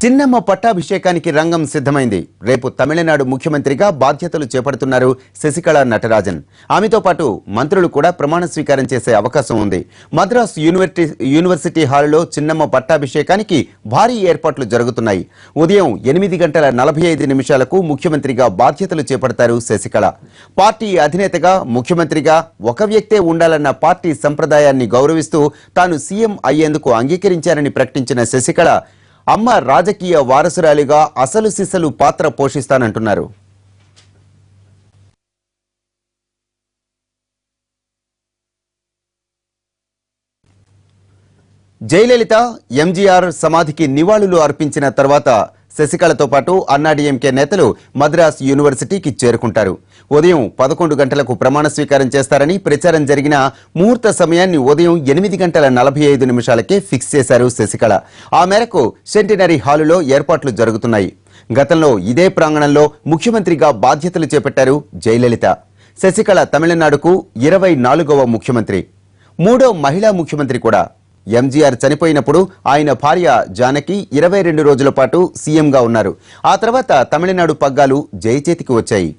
చిన్నమ్మ పట్టాభిషేకానికి రంగం సిద్ధమైంది. రేపు తమిళనాడు ముఖ్యమంత్రిగా బాధ్యతలు చేపడుతున్నారు శశికళ నటరాజన్. ఆమెతో పాటు మంత్రులు కూడా ప్రమాణ స్వీకారం చేసే అవకాశం ఉంది. మద్రాస్ యూనివర్సిటీ హాలులో చిన్నమ్మ పట్టాభిషేకానికి భారీ ఏర్పాట్లు జరుగుతున్నాయి. ఉదయం 8:45 ముఖ్యమంత్రిగా బాధ్యతలు చేపడతారు శశికళ. పార్టీ అధినేతగా ముఖ్యమంత్రిగా ఒక వ్యక్తే ఉండాలన్న పార్టీ సంప్రదాయాన్ని గౌరవిస్తూ తాను సీఎం అయ్యేందుకు అంగీకరించారని ప్రకటించిన శశికళ అమ్మ రాజకీయ వారసురాలిగా అసలు సిసలు పాత్ర పోషిస్తానంటున్నారు. జయలలిత ఎంజీఆర్ సమాధికి నివాళులు అర్పించిన తర్వాత శశికళతో పాటు అన్నాడీఎంకే నేతలు మద్రాస్ యూనివర్సిటీకి చేరుకుంటారు. ఉదయం 11 గంటలకు ప్రమాణ స్వీకారం చేస్తారని ప్రచారం జరిగిన ముహూర్త సమయాన్ని ఉదయం 8:45 ఫిక్స్ చేశారు శశికళ. ఆ మేరకు సెంటినరీ హాలులో ఏర్పాట్లు జరుగుతున్నాయి. గతంలో ఇదే ప్రాంగణంలో ముఖ్యమంత్రిగా బాధ్యతలు చేపట్టారు జయలలిత. శశికళ తమిళనాడుకు 24వ ముఖ్యమంత్రి, 3వ మహిళా ముఖ్యమంత్రి కూడా. ఎంజీఆర్ చనిపోయినప్పుడు ఆయన భార్య జానకి 22 రోజుల పాటు సీఎంగా ఉన్నారు. ఆ తర్వాత తమిళనాడు పగ్గాలు జయచేతికి వచ్చాయి.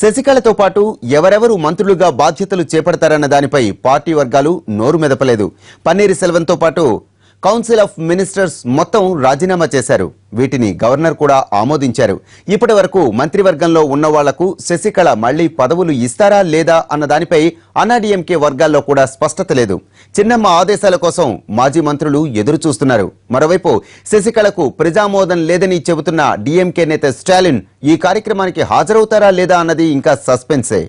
శశికళతో పాటు ఎవరెవరు మంత్రులుగా బాధ్యతలు చేపడతారన్న దానిపై పార్టీ వర్గాలు నోరు మెదపలేదు. పన్నీర్ సెల్వంతో పాటు కౌన్సిల్ ఆఫ్ మినిస్టర్స్ మొత్తం రాజీనామా చేశారు. వీటిని గవర్నర్ కూడా ఆమోదించారు. ఇప్పటి వరకు మంత్రివర్గంలో ఉన్న వాళ్లకు శశికళ మళ్లీ పదవులు ఇస్తారా లేదా అన్న దానిపై అన్నాడీఎంకే వర్గాల్లో కూడా స్పష్టత లేదు. చిన్నమ్మ ఆదేశాల కోసం మాజీ మంత్రులు ఎదురు చూస్తున్నారు. మరోవైపు శశికళకు ప్రజామోదం లేదని చెబుతున్న డీఎంకే నేత స్టాలిన్ ఈ కార్యక్రమానికి హాజరవుతారా లేదా అన్నది ఇంకా సస్పెన్సే.